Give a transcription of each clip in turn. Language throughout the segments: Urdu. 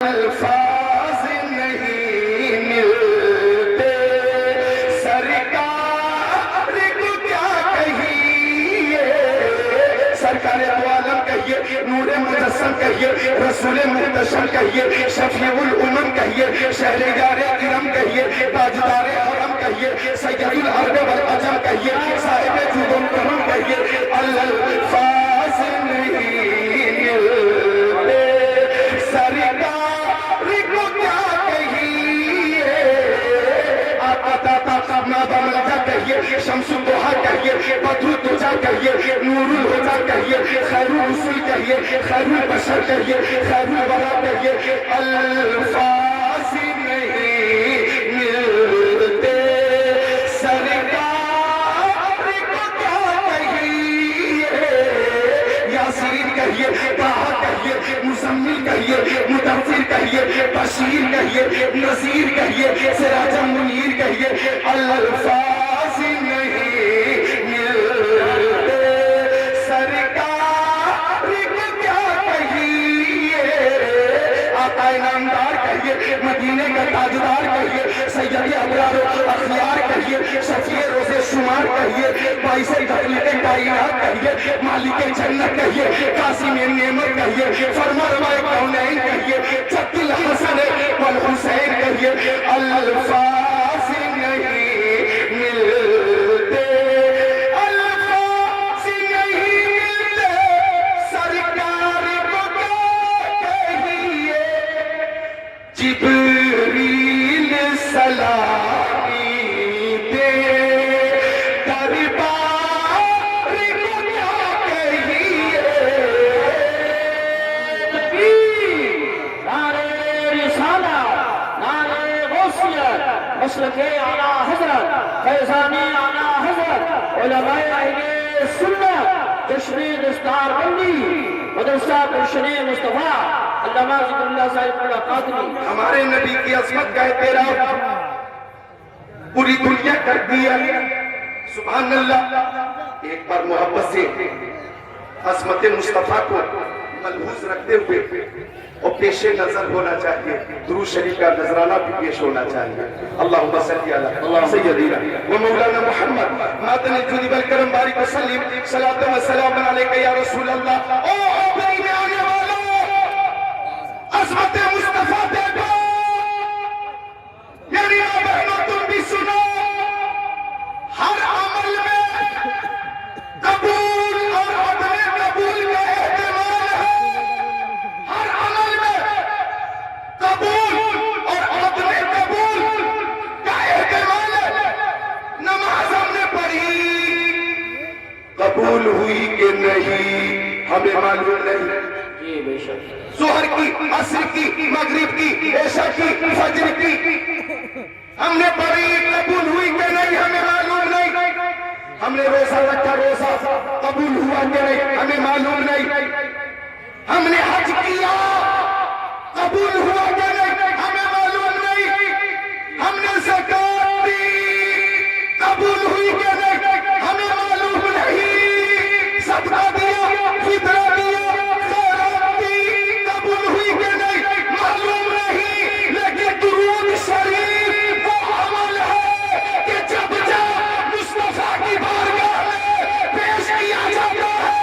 الفاظ نہیں ملتے سرکار کو کیا کہیے، سرکار عالم کہیے، نور مجسم کہیے، رسول محتشم کہیے، شفیع الامم کہیے، شہریار کرم کہیے، تاجدار حرم کہیے، سید العرب والعجم کہیے، صاحب جود و کرم کہیے، الفاظ نہیں ملتے سرکار کہیے، شمس الضحیٰ کہیے، بدر الدجا کہیے، نور الہدیٰ کہیے، خیر الرسل کہیے، خیر البشر کہیے، خیر الورا کہیے، الفاظ نہیں ملتے سرکار کو کیا کہیے، یاسین کہیے، طٰہٰ کہیے، مزمل کہیے، مدثر کہیے، بشیر کہیے، نذیر کہیے، سراج منیر کہیے، الفاظ نہیں ملتے سرکار کو کیا کہیے، آقا نامدار کہیے، مدینے کا تاجدار کہیے، سید ابرار و اخیار کہیے، شفیع روز شمار کہیے، باعث تخلیق کائنات کہیے، مالک جنت کہیے، قاسم نعمت کہیے، فرمانروائے کونین کہیے، جد الحسن والحسین کہیے، الفاظ نہیں ملتے الفاظ نہیں ملتے سرکار کو کیا کہیے، جبریل سلامی دے دربار کو کیا کہیے، نعرہ رسالہ، نعرہ غوثیت، مسلک اعلیٰ حضرت، فیضان اعلیٰ حضرت، علماء اہل سنت، جشن دستار بندی، مدرسہ گلشن مصطفیٰ، علامہ ذکر اللہ صاحب اللہ قادری، ہمارے نبی کی عظمت کا اعتراف پوری دنیا کر دیا، سبحان اللہ۔ ایک بار محبت سے عظمت مصطفیٰ کو ملحوظ رکھتے ہوئے اور پیش نظر ہونا چاہیے، درود شریف کا نذرانہ بھی پیش ہونا چاہیے۔ اللہم صلی علی سیدنا و مولانا محمد ماتن الجود والکرم بارک وسلم، صلاۃ و سلام علیک یا رسول اللہ۔ او اپنی میں آنے والوں، عظمت مصطفیٰ دیکھو، میری ماں بہنوں تم بھی سنو، ہر عمل میں قبول اور عدم قبول کا احتمال ہے، ہر عمل میں قبول اور عدم قبول کا احتمال ہے۔ نماز ہم نے پڑھی، قبول ہوئی کہ نہیں ہمیں معلوم نہیں، جی بے شک، ظہر کی، عصر کی، مغرب کی، عشاء کی، فجر کی ہم نے پڑھی، قبول ہوئی کہ نہیں ہمیں معلوم نہیں، ہم نے روزہ رکھا، روزہ قبول ہوا کہ نہیں ہمیں معلوم نہیں، ہم نے حج کیا، قبول ہوا کہ نہیں ہمیں معلوم نہیں، ہم نے زکوٰۃ دی، قبول ہوئی کہ نہیں ہمیں معلوم نہیں، صدقہ دیا، فطرہ دیا، خیرات دی، قبول ہوئی کہ نہیں معلوم نہیں، لیکن درود شریف وہ عمل ہے کہ جب مصطفیٰ کی بارگاہ میں پیش کیا جاتا ہے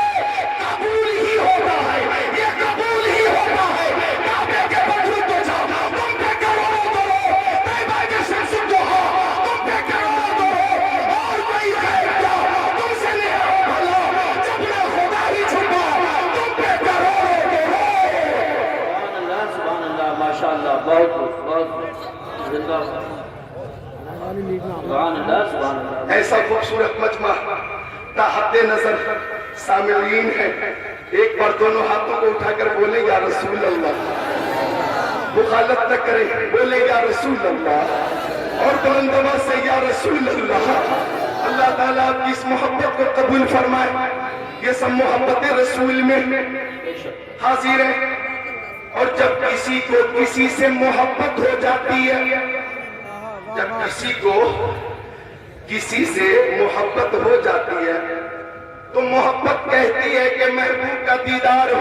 قبول ہی ہوتا ہے، یہ قبول ہی ہوتا ہے۔ کعبے کے بدر تو جاؤ، تم پہ کروڑوں کرو، طیبہ کے شمس الضحیٰ تم پہ کروڑوں کرو، اور کوئی خیر کیا تم سے نہیں ہو بھلا، جب نہ خدا ہی چھپا تم پہ کروڑوں کرو۔ سبحان اللہ، سبحان اللہ، ماشاءاللہ، بہت بہت زندہ، سبحان اللہ، سبحان اللہ۔ ایسا خوبصورت مجمع تحت نظر سامعین ہے، ایک بار دونوں ہاتھوں کو اٹھا کر بولے یا رسول اللہ، مخالفت نہ کریں، بولے یا رسول اللہ، اور بلند آواز سے یا رسول اللہ۔ اللہ تعالیٰ آپ کی اس محبت کو قبول فرمائے، یہ سب محبت رسول میں حاضر ہے، اور جب کسی کو کسی سے محبت ہو جاتی ہے، جب کسی کو کسی سے محبت ہو جاتی ہے تو محبت کہتی ہے کہ محبوب کا دیدار ہو،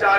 4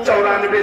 94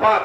5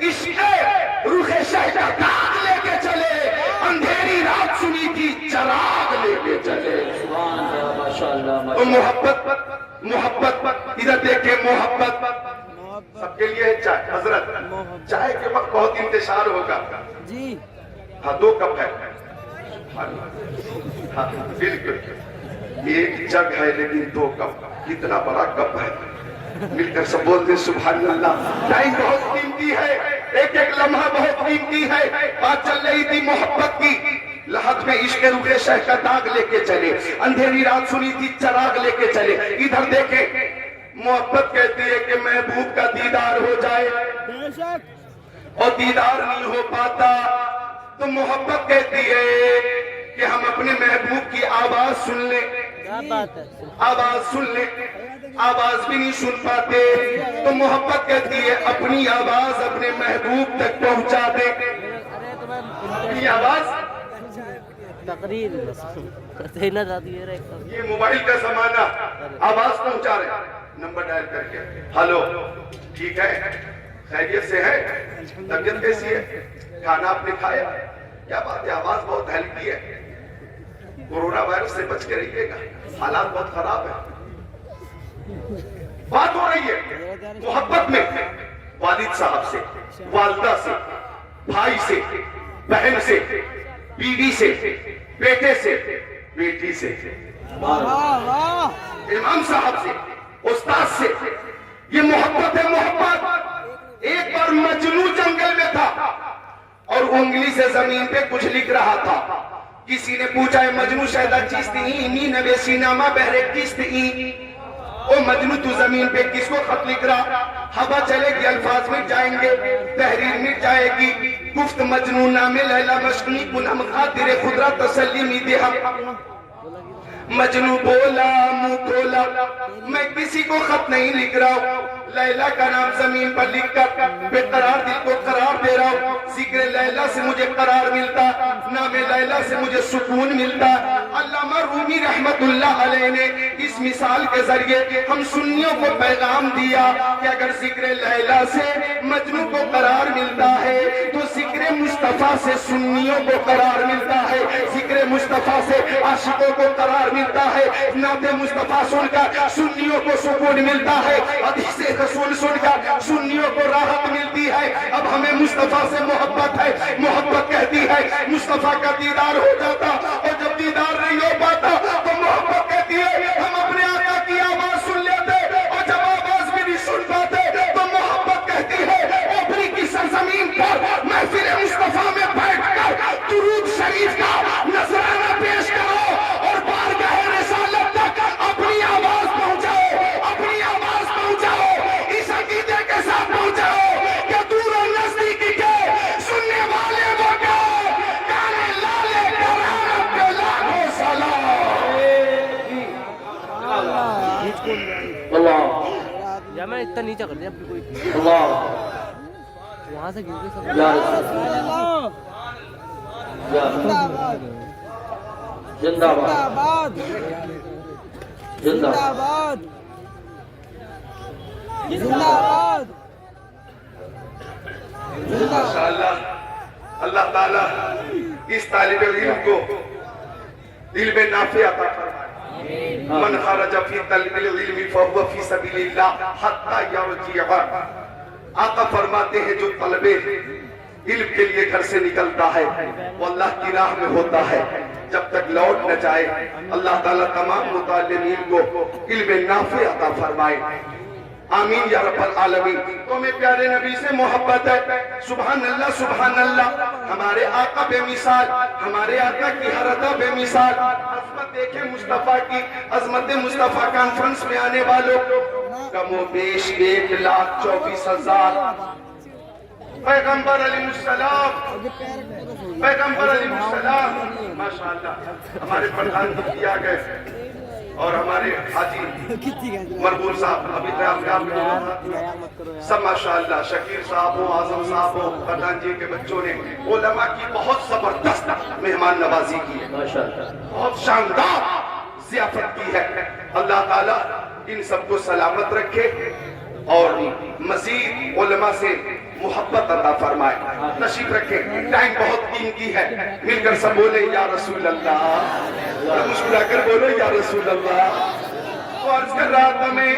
عشق رخ شہ کا داغ لے کے چلے، اندھیری رات سنی تھی چراغ لے کے چلے۔ سبحان اللہ، ماشاءاللہ تو محبت ادھر دیکھیں، محبت سب کے لیے چائے۔ حضرت چائے کے وقت بہت انتشار ہوگا جی، ہاں 2 کپ ہے، ہاں بالکل، ایک جگ ہے لیکن 2 کپ، کتنا بڑا کپ ہے، مل کر سب بولتے سبحان اللہ۔ ٹائم بہت قیمتی ہے، ایک ایک لمحہ بہت قیمتی ہے۔ بات چل رہی تھی محبت کی، لحد میں عشق رخ شہ کا داغ لے کے چلے، اندھیری رات سنی تھی چراغ لے کے چلے۔ ادھر دیکھیں، محبت کہتی ہے کہ محبوب کا دیدار ہو جائے بے شک اور دیدار نہیں ہو پاتا تو محبت کہتی ہے کہ ہم اپنے محبوب کی آواز سن لیں، کیا بات ہے، آواز سن لیں، آواز بھی نہیں سن پاتے تو محبت کہتی ہے اپنی آواز اپنے محبوب تک پہنچا دے۔ ارے تو میں اپنی آواز، تقریر دینا چاہتی ہے یہ موبائل کا زمانہ، آواز پہنچا رہے ہیں، نمبر ڈائل کر کے، ہلو ٹھیک ہے، خیریت سے ہے، طبیعت کیسی ہے، کھانا آپ نے کھایا، کیا بات ہے، آواز بہت ہلکی ہے، کورونا وائرس سے بچ کے رہیے گا، حالات بہت خراب ہے۔ بات ہو رہی ہے محبت میں والد صاحب سے، والدہ سے، بھائی سے، بہن سے، بیوی سے، بیٹے سے، بیٹی سے، واہ واہ، امام صاحب سے، استاد سے، یہ محبت ہے۔ محبت ایک بار مجنو جنگل میں تھا اور انگلی سے زمین پہ کچھ لکھ رہا تھا، کسی نے پوچھا ہے مجنو شہدہ چیست اینی نویسی نامہ بہرے کیست این، او مجنو تو زمین پہ کس کو خط لکھ رہا، ہوا چلے گی الفاظ مٹ جائیں گے، تحریر مٹ جائے گی، گفت مجنو نام لیلا مشکنی کنم خاطر خدرہ تسلی میدے ہم۔ مجنو بولا منہ کھولا، میں کسی کو خط نہیں لکھ رہا ہوں، لیلا کا نام زمین پر لکھ کر بے قرار دل کو قرار دے رہا ہوں، ذکر لیلا سے مجھے قرار ملتا، نام لیلا سے مجھے سکون ملتا۔ علامہ رومی رحمت اللہ علیہ نے اس مثال کے ذریعے ہم سنیوں کو پیغام دیا کہ اگر ذکر لیلا سے مجنو کو قرار ملتا ہے تو ذکر مصطفیٰ سے سنیوں کو قرار ملتا ہے، ذکر مصطفیٰ سے عاشقوں کو قرار ملتا ہے، نعت مصطفیٰ سن کر سنیوں کو سکون ملتا ہے، حدیث رسول سن کر سنیوں کو راحت ملتی ہے۔ اب ہمیں مصطفیٰ سے محبت ہے، محبت کہتی ہے مصطفیٰ کا دیدار ہو جاتا، اور جب دیدار نہیں ہو پاتا تو محبت کہتی ہے ہم اپنے آقا کی آواز سن لیتے، اور جب آواز بھی نہیں سن پاتے تو محبت کہتی ہے اوپری کی سرزمین پر محفل مصطفیٰ میں بیٹھ کر درود شریف کا نذرانہ پیش کرو اور بارگاہ رسالت تک اپنی آواز پہنچاؤ، اپنی آواز پہنچاؤ، اس عقیدے کے ساتھ پہنچاؤ کہ دور و نزدیک کے سننے والے وہ کیا کانے لالے کرام پہ لاکھوں سلام۔ اللہ یا میں اتنا نیچا کر دیا کوئی اللہ وہاں سے گر کے سب یا رسول اللہ، یا زندہ باد، زندہ زندہ باد، باد، زندہ زندہ باد، زندہ باد، زندہ ماشاءاللہ، اللہ تعالیٰ اس طالب علم کو علم نافع عطا فرمائے۔ من خرج فی طلب العلم فهو فی سبیل اللہ حتی یرجع۔ آقا فرماتے ہیں جو طلب علم کے لیے گھر سے نکلتا ہے وہ اللہ کی راہ میں ہوتا ہے جب تک لوٹ نہ جائے۔ اللہ تعالیٰ تمام متعلمین کو علم نافع عطا فرمائے، آمین یا رب العالمین۔ تو میں پیارے نبی سے محبت ہے، سبحان اللہ سبحان اللہ۔ ہمارے آقا بے مثال، ہمارے آقا کی ہر ادا بے مثال۔ عظمت دیکھیں مصطفیٰ کی، عظمت مصطفیٰ کانفرنس میں آنے والوں کم و بیش 1,24,000 پیغمبر علیہ السلام، پیغمبر علیہ السلام، ماشاءاللہ ہمارے پردھان جی آ گئے اور ہمارے حاجی مربول صاحب ابھی قیام سب ماشاءاللہ، شکیر صاحب ہو، اعظم صاحب ہو، پردھان جی کے بچوں نے علماء کی بہت زبردست مہمان نوازی کی ہے، ماشاءاللہ بہت شاندار ضیافت کی ہے۔ اللہ تعالیٰ ان سب کو سلامت رکھے اور مزید علماء سے محبت عطا فرمائے. تشریف رکھیں, ٹائم بہت قیمتی ہے. مل کر سب بولے یا رسول اللہ, مسکرا کر بولو یا رسول اللہ. تو عرض کر رہا تھا میں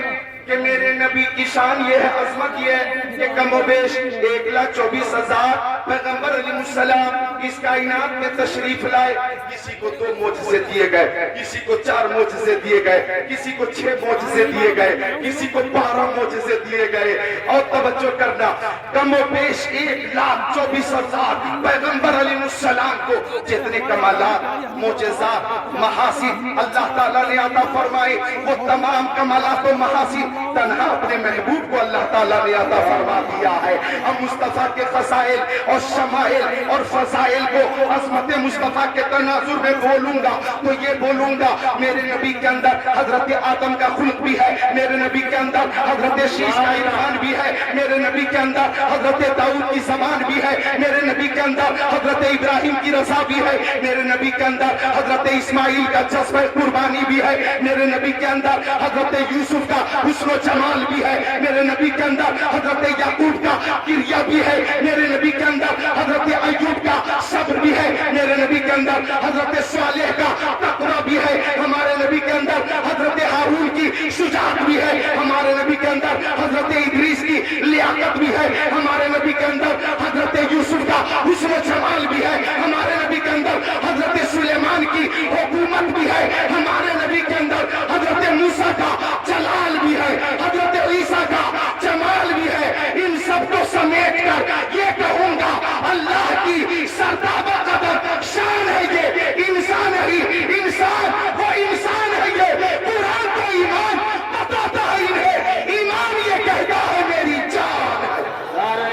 کہ میرے نبی کی شان یہ ہے, عظمت یہ ہے کہ کم و بیش 1,24,000 پیغمبر علیہ السلام اس کائنات میں تشریف لائے. کسی کو 2 معجزے دیے گئے, کسی کو 4 معجزے دیے گئے, کسی کو 6 معجزے دیے گئے, کسی کو 12 معجزے دیے گئے. اور توجہ کرنا, کم و بیش 1,24,000 پیغمبر علیہ السلام کو جتنے کمالات, معجزات, محاسن اللہ تعالیٰ نے عطا فرمائے, وہ تمام کمالات و محاسن تنہا اپنے محبوب کو اللہ تعالیٰ نے عطا فرما دیا ہے. اب مصطفیٰ کے فضائل اور شمائل اور فضائل کو عظمت مصطفیٰ کے تناظر میں بولوں گا تو یہ بولوں گا, میرے نبی کے اندر حضرت آدم کا خلق بھی ہے, میرے نبی کے اندر حضرت شیش کا عرفان بھی ہے, میرے نبی کے اندر حضرت داؤد کی زبان بھی ہے, میرے نبی کے اندر حضرت ابراہیم کی رضا بھی ہے, میرے نبی کے اندر حضرت اسماعیل کا جذبہ قربانی بھی ہے, میرے نبی کے اندر حضرت یوسف کا حسن و جمال بھی ہے, میرے نبی کے اندر حضرت یعقوب کا کریا بھی ہے, میرے نبی کے اندر حضرت ایوب کا صبر بھی ہے, میرے نبی کے اندر حضرت صالح کا تقوی بھی ہے, ہمارے نبی کے اندر حضرت ہارون کی شجاعت بھی ہے, ہمارے نبی کے اندر حضرت ادریس کی لیاقت بھی ہے, ہمارے نبی کے اندر حضرت یوسف کا حسن و جمال بھی ہے, ہمارے نبی کے اندر حضرت سلیمان کی حکومت بھی ہے, ہمارے نبی کے اندر حضرت موسیٰ کا جلال بھی ہے, حضرت عیسیٰ کا جمال بھی ہے. ان سب کو سمیٹ کر یہ کہوں گا, اللہ کی سرتابہ قدر شان ہے یہ, انسان ہی انسان, وہ انسان ہے یہ. قرآن کو ایمان بتاتا ہے انہیں, ایمان یہ کہتا ہے میری جان ہے. نعرہ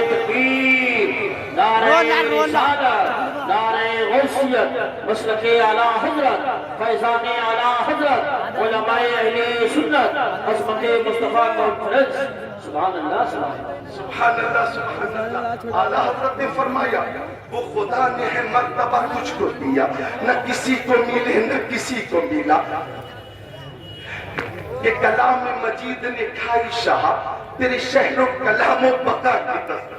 تکبیر, نعرہ رسالت, نعرہ غوثیت, مسلک اعلیٰ حضرت, فیضان اعلیٰ حضرت, علماء اہل سنت, عظمت مصطفیٰ کانفرنس. سبحان اللہ, سبحان اللہ, سبحان اللہ. اعلیٰ حضرت نے فرمایا وہ خدا نے ہے مرتبہ تجھ کو دیا, نہ کسی کو ملے نہ کسی کو ملا. کہ کلام مجید نے کھائی شاہ, تیرے شہر و کلام و بقا کی تصدیق.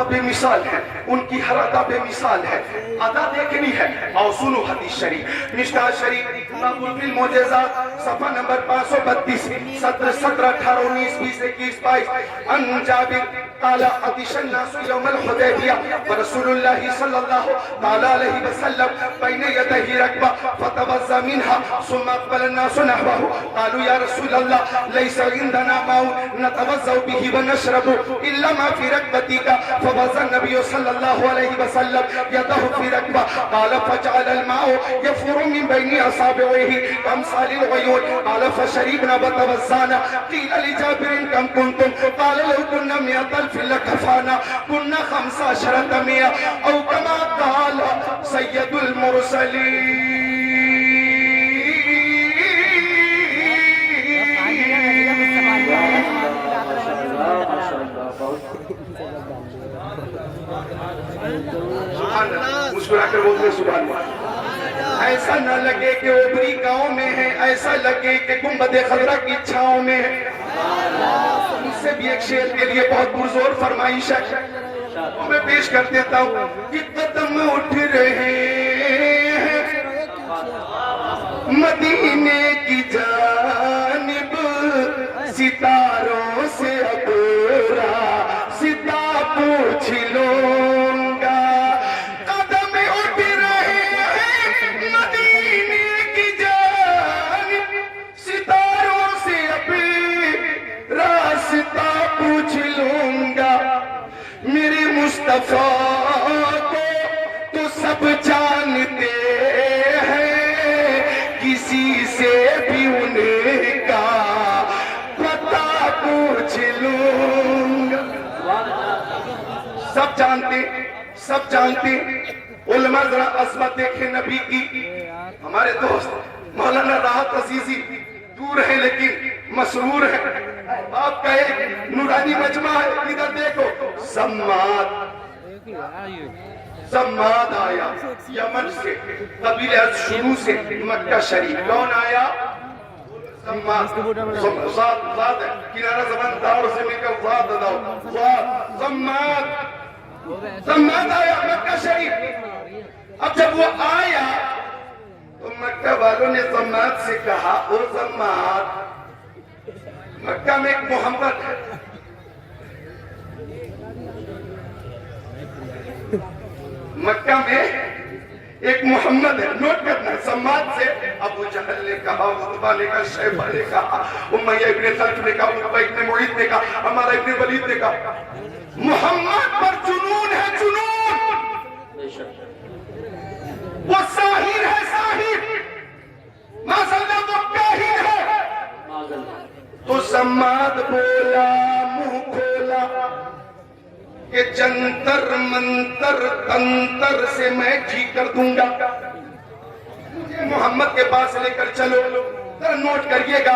بے مثال ہے, ان کی ہر ادا بے مثال ہے. ادا دیکھنی ہے, اور سنو حدیث شریف, مشکاۃ شریف باب المعجزات صفحہ نمبر 532, سطر 17, 18, 19, 20, 21, 22. ان جابر قال عطش الناس يوم الحديبية ورسول الله صلى الله تعالى عليه وسلم بين يديه ركبة فتوضأ منها ثم أقبل الناس نحوه قالوا يا رسول الله ليس عندنا ماء نتوضأ به ونشرب إلا ما في ركبتك. فوضع النبي صلى الله عليه وسلم يده في ركبة قال فجعل الماء يفور من بين أصابعه كأمثال الغيول قال فشربنا وتوضأنا. قيل لجابر كم كنتم قال لو كنا 100 لكفانا, كنا 15 100, أو كما قال سيد المرسلين. مسکرا کر بولتے سبحان اللہ. ایسا نہ لگے کہ اوپری گاؤں میں ہے, ایسا لگے کہ گنبد خضرا کی چھاؤں میں ہے. اس سے بھی ایک شعر کے لیے بہت پرزور فرمائش ہے, میں پیش کر دیتا ہوں. کہ قدم اٹھ رہے ہیں مدینے کی جانب, ستاروں سے اب راستہ پوچھ لوں گا. قدم اٹھ رہے ہیں مدینے کی جانب, ستاروں سے اب راستہ پوچھ لوں گا. میرے مصطفیٰ کو تو سب جانتے ہیں, کسی سے بھی انہیں کا پتہ پوچھ لوں گا. سب جانتے, سب جانتے. علماء ذرا عظمت دیکھیں نبی کی. ہمارے دوست مولانا راحت عزیزی دور ہیں لیکن مسرور ہے. آپ کا ایک نورانی مجمع ہے, ادھر دیکھو. زماد آیا یمن سے, قبیلہ شروع سے مکہ شریف. کون آیا؟ ضاد کنارہ زبان داؤ سے مل کر ضاد داؤ ضماد آیا مکہ شریف. اب جب وہ آیا تو مکہ والوں نے ضماد سے کہا او ضماد مکہ میں ایک محمد ہے, مکہ میں ایک محمد ہے. نوٹ کرنا ضماد سے ابو جہل نے کہا, عتبہ نے کہا, شیبہ نے کہا, امیہ ابن خلف نے کہا, عتبہ ابن معیط نے کہا, ہمارا ابن ولید نے کہا محمد پر جنون ہے جنون, وہ ساحر ہے ساحر, مازاللہ وہ کاہن ہے. تو ضماد بولا منہ کھولا کہ جنتر منتر تنتر سے میں ٹھیک کر دوں گا, مجھے محمد کے پاس لے کر چلو. ذرا نوٹ کریے گا.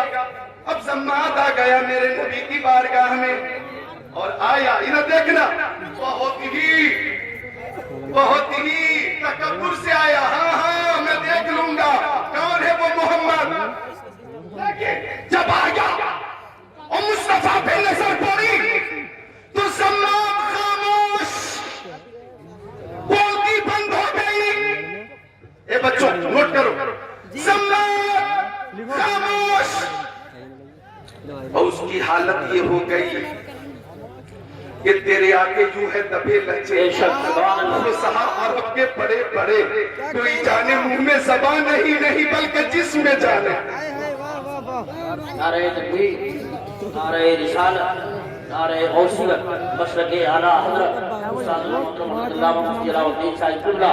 اب ضماد آ گیا میرے نبی کی بارگاہ میں اور آیا, ادھر دیکھنا, بہت ہی تکبر سے آیا. ہاں میں دیکھ لوں گا کون ہے وہ محمد. جب آیا اور مصطفیٰ پہ نظر پڑی تو ضماد خاموش, بولتی بند ہو گئی. اے بچوں نوٹ کرو, ضماد خاموش. اور اس کی حالت یہ ہو گئی کہ تیرے آگے یوں ہے دبے لچے, عرب کے بڑے بڑے, کوئی جانے منہ میں زبان نہیں بلکہ جسم میں جانے. نعرہ تکبیر, نعرہ رسالت, نعرہ غوثیت, مشرق اعلیٰ حضرت استاد محمد علامہ مفتی علاء الدین صاحب قبلہ,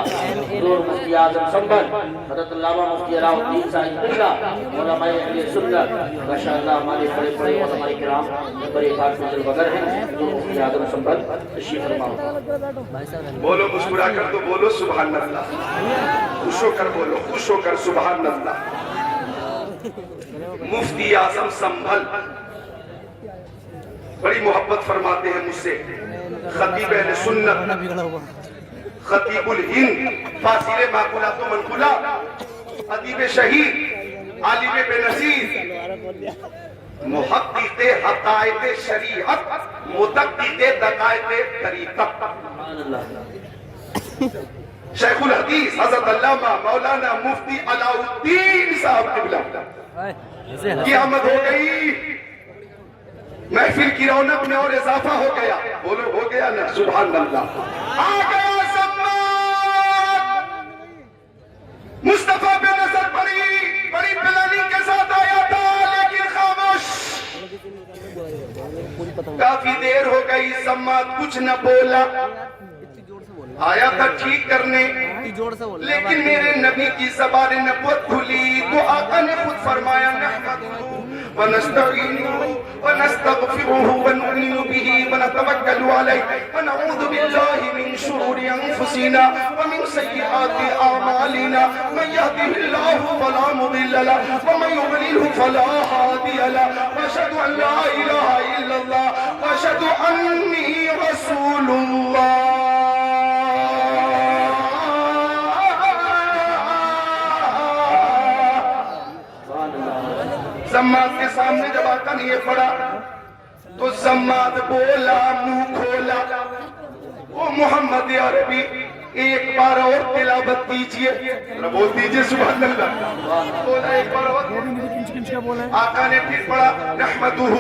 حضور مفتی اعظم سنبھل حضرت علامہ مفتی علاء الدین صاحب قبلہ, علماء اہل سنت, ماشاءاللہ ہمارے بڑے بڑے علماء کرام بڑے پاک فضل وغیر ہیں. حضور مفتی اعظم سنبھل تشریف فرمائیں. بولو مسکرا کر تو بولو سبحان اللہ, خوش ہو کر بولو, خوش ہو کر سبحان اللہ. مفتی اعظم سنبھل بڑی محبت فرماتے ہیں مجھ سے, خطیب اہل سنت, خطیب الہند, فاصل معقولات و منقولات, ادیب شہید, عالم بے نظیر, محقق حقائق شریعت, مدقق دقائق طریقت, شیخ الحدیث حضرت علامہ مولانا مفتی علاء الدین صاحب قبلہ کی آمد ہو گئی. محفل کی رونق میں اور اضافہ ہو گیا. بولو ہو گیا نا, سبحان اللہ. آ گیا ضماد, مصطفیٰ پہ نظر پڑی, بڑی پلاننگ کے ساتھ آیا تھا لیکن خاموش. کافی دیر ہو گئی, ضماد کچھ نہ بولا. آیا تھا ٹھیک کرنے, لیکن میرے نبی کی زبان نبوت کھلی تو آقا نے خود فرمایا نحمدہ ونستعینہ ونستغفرہ ونؤمن بہ ونتوکل علیہ ونعوذ باللہ من شرور انفسنا ومن سیئات اعمالنا من یہدہ اللہ فلا مضل لہ ومن یضللہ فلا ہادی لہ واشہد ان لا الہ الا اللہ واشہد انی رسول اللہ. ضماد کے سامنے جب آقا نے یہ پڑھا تو ضماد بولا منہ کھولا, وہ محمد عربی ایک بار اور تلاوت کیجئے. بول دیجئے سبحان اللہ. بولا ایک بار اور. آقا نے پھر پڑھا نحمدہ,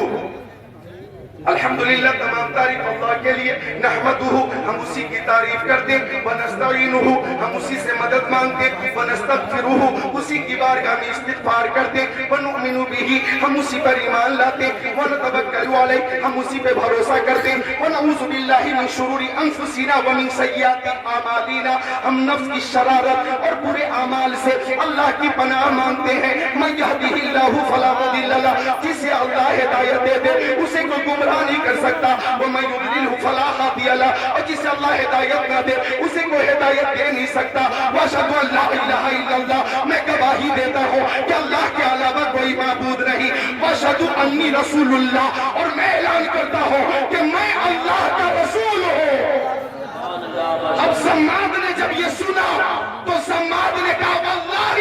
الحمدللہ تمام تعریف اللہ کے لیے, نحمدہ ہم اسی کی تعریف کرتے, ونستعینہ ہم اسی سے مدد مانگتے, ونستغفرہ اسی کی بارگاہ میں استغفار کرتے, ونؤمن بہ ہم اسی پر ایمان لاتے, ونتوکل علیہ ہم اسی پہ بھروسہ کرتے, ونعوذ باللہ من شرور انفسنا ومن سیئات اعمالنا ہم نفس کی شرارت اور برے اعمال سے اللہ کی پناہ مانگتے ہیں. من یہدہ اللہ فلا مضل لہ, جسے اللہ ہدایت دے دے اسے کوئی گمراہ نہیں کر سکتا. وَمَن يُضْلِلْهُ فَلَا هَادِيَ لَهُ, اور جسے اللہ ہدایت نہ دے اسے کوئی ہدایت دے نہیں سکتا. وَأَشْهَدُ أَن لَّا إِلَٰهَ إِلَّا اللَّهُ, میں گواہی دیتا ہوں کہ اللہ کے علاوہ کوئی معبود نہیں. وَأَشْهَدُ أَنِّي رَسُولُ اللَّهِ, اور میں اعلان کرتا ہوں کہ میں اللہ کا رسول ہوں. اب ضماد نے جب یہ سنا تو ضماد نے کہا واللہ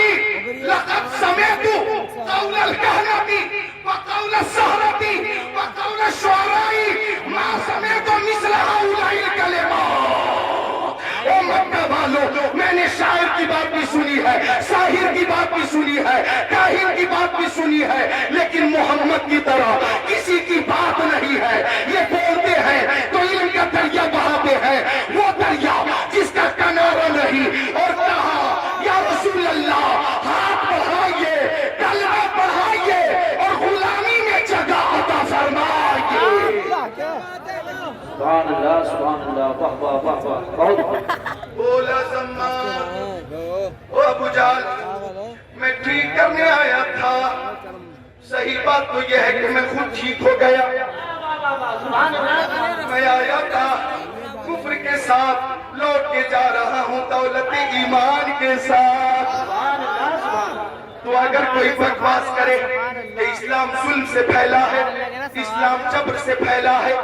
لقد سمعت قول الکہنہ السحرة وقول الشعراء ما سمعت مثل هؤلاء الكلمات. او مکہ والو، میں نے شاعر کی بات بھی سنی ہے، ساحر کی بات بھی سنی ہے، کاہن کی بات بھی سنی ہے، لیکن محمد کی طرح کسی کی بات نہیں ہے. یہ بولتے ہیں تو علم کا دریا بہاتے ہیں، وہ دریا جس کا کنارہ نہیں. اور کہا یا رسول اللہ ہاتھ بڑھائیے، کلمہ پڑھائیے اور غلامی میں جگہ عطا فرمائیے. سبحان اللہ سبحان اللہ، واہ واہ واہ واہ، بہت بولا زمان او ابو جال، میں ٹھیک کرنے آیا تھا. صحیح بات تو یہ ہے کہ میں خود ٹھیک ہو گیا. میں آیا تھا کفر کے ساتھ، لوٹ کے جا رہا ہوں دولت ایمان کے ساتھ. تو اگر کوئی بکواس کرے کہ اسلام ظلم سے پھیلا ہے، اسلام جبر سے پھیلا ہے،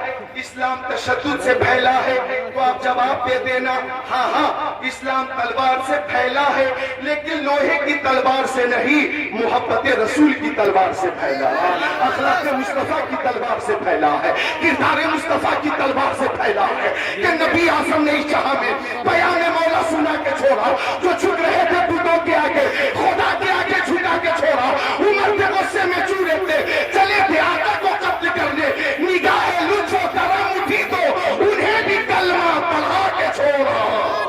اسلام تشدد سے پھیلا ہے، تو آپ جواب دے دینا ہاں ہاں اسلام تلوار سے پھیلا ہے، لیکن لوہے کی تلوار سے نہیں، محبت رسول کی تلوار سے پھیلا ہے، اخلاق مصطفیٰ کی تلوار سے پھیلا ہے، کردار مصطفیٰ کی تلوار سے پھیلا ہے. کہ نبی اعظم نے اس جہاں میں بیان مولا سنا کے چھوڑا، جو جھک رہے تھے بتوں کے آگے، خدا کے آگے جھکا کے چھوڑا. عمر کے غصے میں چورے تھے، چلے تھے آقا کو قتل کرنے، نگاہ لطف و کرم اٹھی تو انہیں بھی کلمہ پڑھا کے چھوڑا.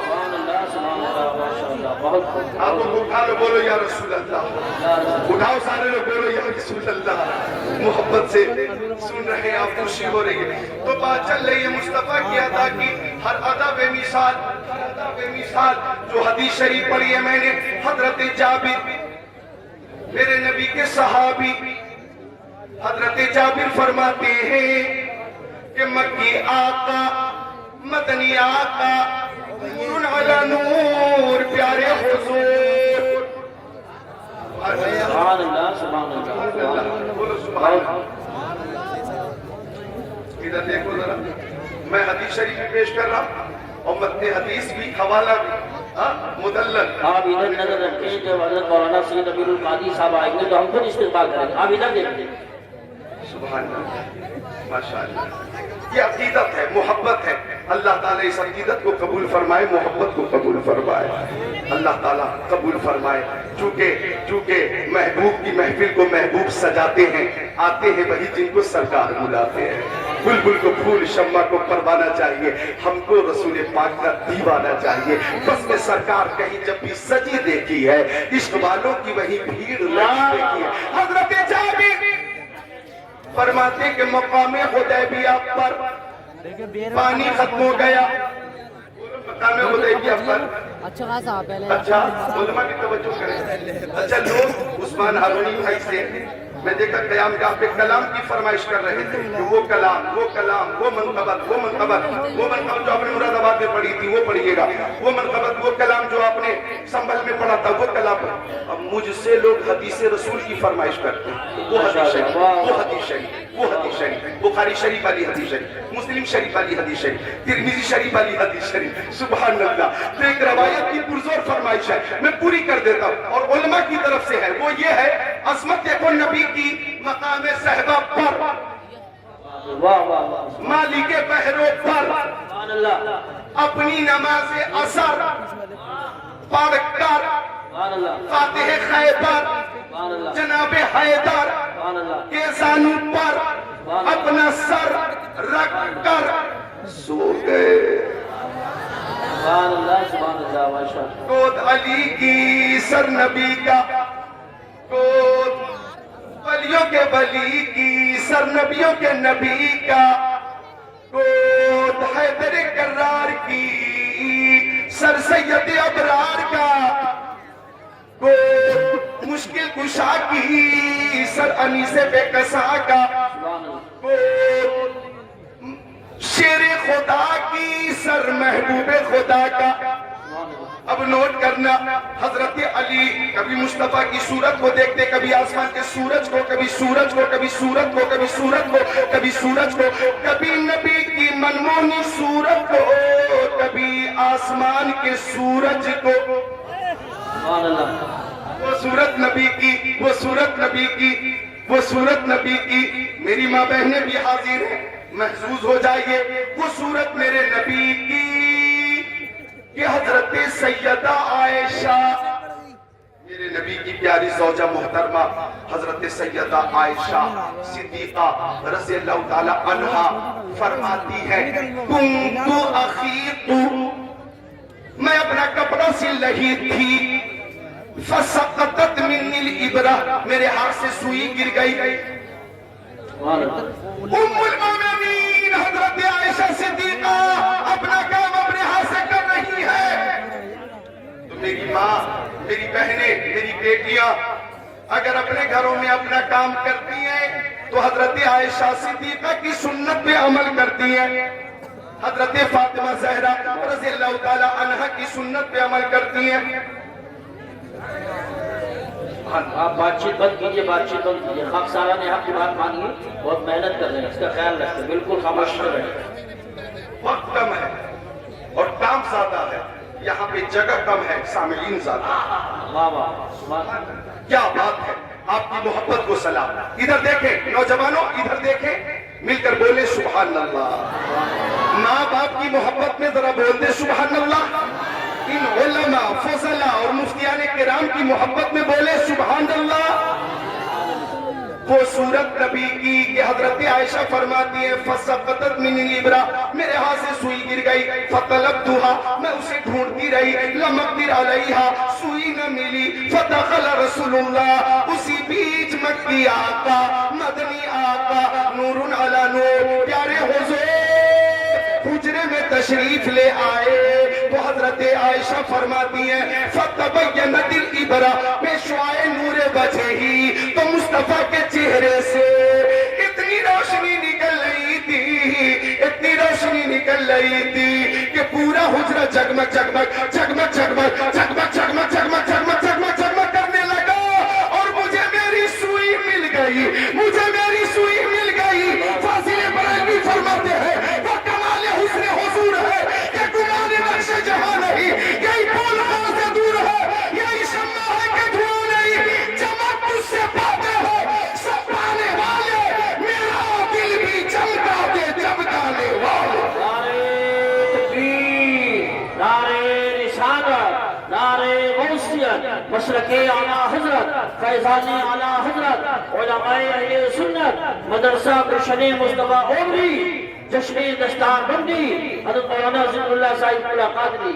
سبحان اللہ سبحان اللہ، ماشاء اللہ، بہت آپ کو اٹھا لو، بولو یا رسول اللہ. اٹھاؤ سارے لوگ، بولو یا رسول اللہ. محبت سے سن رہے ہیں آپ، خوشی ہو رہی ہے. تو بات چل رہی ہے مصطفیٰ کی ادا کی، ہر ادا بے مثال، ہر ادا بے مثال. جو حدیث شریف پڑھی ہے میں نے، حضرت جابر میرے نبی کے صحابی، حضرت جابر فرماتے ہیں کہ مکی آقا، مدنی آقا، نور علی نور، پیارے حضور. سبحان اللہ سبحان اللہ. بولو سبحان اللہ. ادھر دیکھو ذرا، میں حدیث شریف پیش کر رہا ہوں اور متن حدیث بھی، حوالہ بھی مدلل. آپ ادھر نظر رکھیں، جب حضرت مولانا سید امیر القادری صاحب آئیں گے تو ہم خود استقبال کریں گے. آپ ادھر دیکھیں. سبحان اللہ، ماشاءاللہ. یہ عقیدت ہے، محبت ہے. اللہ تعالیٰ اس عقیدت کو قبول فرمائے، محبت کو قبول فرمائے. اللہ تعالیٰ قبول فرمائے. چونکہ محبوب کی محفل کو محبوب سجاتے ہیں، آتے ہیں وہی جن کو سرکار بلاتے ہیں. بلبل کو پھول، شمع کو پروانہ چاہیے، ہم کو رسول پاک کا دیوانہ چاہیے. بس میں سرکار کہیں جب بھی سجی دیکھی ہے، عشق والوں کی وہی بھیڑ لگی دیکھی ہے. حضرت جابر فرماتے کہ مقام حدیبیہ پر پانی ختم ہو گیا. مقام حدیبیہ پر اچھا خاصا پہلے اچھا علماء کی توجہ کریں. اچھا لوگ عثمان ہارونی بھائی سے میں دیکھا قیام گاہ پہ کلام کی فرمائش کر رہے تھے کہ وہ کلام وہ منقبت جو آپ نے مراد آباد میں پڑھی تھی وہ پڑھیے گا، وہ منقبت وہ کلام جو آپ نے سنبھل میں پڑھا تھا وہ کلام. اب مجھ سے لوگ حدیث رسول کی فرمائش کرتے ہیں، وہ حدیث شریف، بخاری شریف والی حدیث شریف، مسلم شریف والی حدیث شریف، ترمذی شریف والی حدیث شریف. سبحان اللہ. تو ایک روایت کی پرزور فرمائش ہے، میں پوری کر دیتا ہوں اور علماء کی طرف سے ہے. وہ یہ ہے، عظمت دیکھو نبی کی مقام صحبہ پر، مالک بحروں پر، اپنی نماز اثر پڑھ کر فاتح خیبر جناب حیدر کے زانو پر اپنا سر رکھ کر سو گئے. گود علی کی سر نبی کا، گود ولیوں کے ولی کی سر نبیوں کے نبی کا، گود حیدر کرار کی سر سید ابرار کا، گود مشکل کشا کی سر انیس بے کسا کا، گود شیر خدا کی سر محبوب خدا کا. اب نوٹ کرنا، حضرت علی کبھی مصطفیٰ کی صورت کو دیکھتے، کبھی آسمان کے سورج کو، کبھی سورج کو، کبھی سورج کو، کبھی سورج کو، کبھی سورج کو، کبھی نبی کی منمونی صورت کو، کبھی آسمان کے سورج کو. وہ صورت نبی کی وہ صورت نبی کی، میری ماں بہنیں بھی حاضر ہیں، محظوظ ہو جائیے، وہ صورت میرے نبی کی کہ حضرت سیدہ عائشہ، میرے نبی کی پیاری زوجہ محترمہ حضرت سیدہ عائشہ صدیقہ رضی اللہ تعالی عنہا فرماتی ہے کنت اخیط، میں اپنا کپڑا سل رہی تھی، فسقطت منی الابرہ، میرے ہاتھ سے سوئی گر گئی، ام المومنین حضرت عائشہ صدیقہ اپنا کام اپنے ہاتھ سے کر رہی ہے، تو میری ماں، میری بہنیں، میری بیٹیاں اگر اپنے گھروں میں اپنا کام کرتی ہیں تو حضرت عائشہ صدیقہ کی سنت پہ عمل کرتی ہیں، حضرت فاطمہ زہرا رضی اللہ تعالی عنہا کی سنت پہ عمل کرتی ہیں۔ آپ بات چیت بند کیجئے، بات چیت بند کیجئے، خاک سارا نے آپ کی بات مانگی، بہت محنت کر رہے ہیں، اس کا خیال رکھتے ہیں، بالکل خاموش نہ رہیں۔ وقت کم ہے اور کام زیادہ ہے، یہاں پہ جگہ کم ہے، سامعین زیادہ ہے۔ واہ واہ، کیا بات ہے، آپ کی محبت کو سلام۔ ادھر دیکھیں نوجوانوں، ادھر دیکھیں، مل کر بولے سبحان اللہ۔ ماں باپ کی محبت میں ذرا بول دے سبحان اللہ۔ ان علماء، فضلاء اور مفتیان کرام کی محبت میں بولے سبحان اللہ۔ وہ صورت نبی کی کہ حضرت عائشہ فرماتی ہے فسقطت من الابرہ، میرے ہاتھ سے سوئی گر گئی، فطلبتها، میں اسے ڈھونڈتی رہی، لم اقدر علیہا، سوئی نہ ملی، فدخل رسول اللہ، اسی بیچ مکی آقا، مدنی آقا، نور علی نور، پیارے حضور حجرے میں تشریف لے آئے تو حضرت عائشہ فرماتی ہیں فَتَبَيَّنَتِ الْإِبْرَةُ، پیشوائے نور وجہی، تو مصطفیٰ کے چہرے سے اتنی روشنی نکل رہی تھی، اتنی روشنی نکل رہی تھی کہ پورا حجرہ جگمگ جگمگ جگمگ جگمگ جگمگ جگمگ جگمگ جگمگ جگمگ جگمگ کرنے لگا، اور مجھے میری سوئی مل گئی، مجھے میری سوئی مل گئی۔ فاضل بریلوی فرماتے ہیں وہ کمال حسن حضور ہے کہ گمان نقش جہاں نہیں، یہی پھول خواہ سے دور ہے، یہی شمع ہے کہ دھواں نہیں، چمک مجھ سے پاتے ہو سب پانے والے، میرا دل بھی چمکا دے چمکانے والے۔ نعرہ تکبیر، نعرہ رسالت، نعرہ غوثیت، مسلک اعلیٰ حضرت، فیضان اعلیٰ حضرت، علماء اہل سنت، مدرسہ گلشن مصطفیٰ عمری، جشن دستار بندی، حضرت مولانا ذکر اللہ صاحب اللہ قادری۔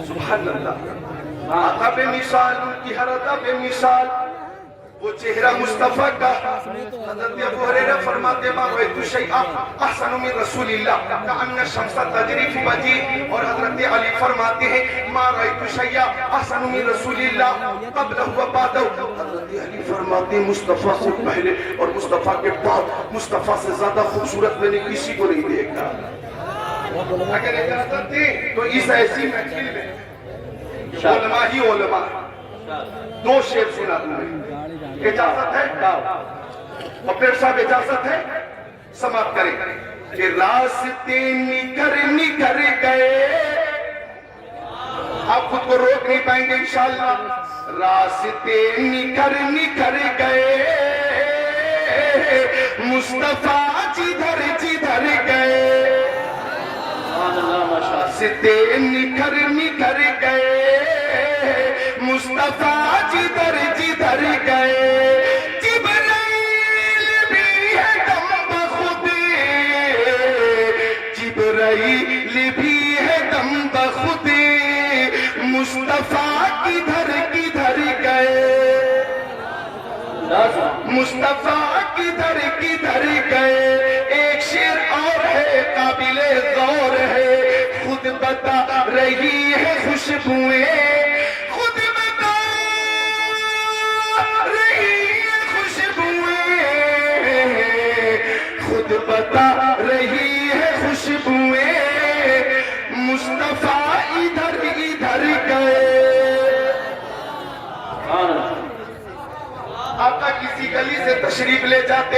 سبحان اللہ۔ آقا بے مثال، ان کی ہر عطا بے مثال، وہ چہرہ مصطفیٰ کا۔ حضرت ابو ہریرہ فرماتے ما رأیت شیئا احسن من رسول اللہ کأن الشمس تجری فی وجہی، اور حضرت علی فرماتے ہیں ما رأیت شیئا احسن من رسول اللہ قبلہ و بعدہ۔ حضرت علی فرماتے ہیں مصطفیٰ سے پہلے اور مصطفیٰ کے بعد مصطفیٰ سے زیادہ خوبصورت میں نے کسی کو نہیں دیکھا۔ اگر اجازت تھی تو اس ایسی محفل میں علماء ہی علماء، دو شعر سنا تمہیں، اجازت ہے؟ اور پھر صاحب اجازت ہے؟ سماعت کریں کہ راستے نکر نکر گئے، آپ خود کو روک نہیں پائیں گے انشاءاللہ۔ راستے نکر نکر گئے، مصطفیٰ جدھر جدھر گئے، راستے نکر نکر گئے، مصطفیٰ جدھر جدھر گئے، جبرائیل بھی ہے دم بخود، جبرائیل بھی ہے دم بخود، مصطفیٰ کدھر کدھر گئے، مصطفیٰ کدھر کدھر گئے۔ ایک شعر اور ہے قابل غور ہے، خود بتا رہی ہے خوشبوئیں، خود بتا رہی ہے خوشبوئیں، خود بتا رہی ہے خوشبوئیں، مصطفیٰ ادھر ادھر گئے۔ آقا کسی گلی سے تشریف لے جاتے،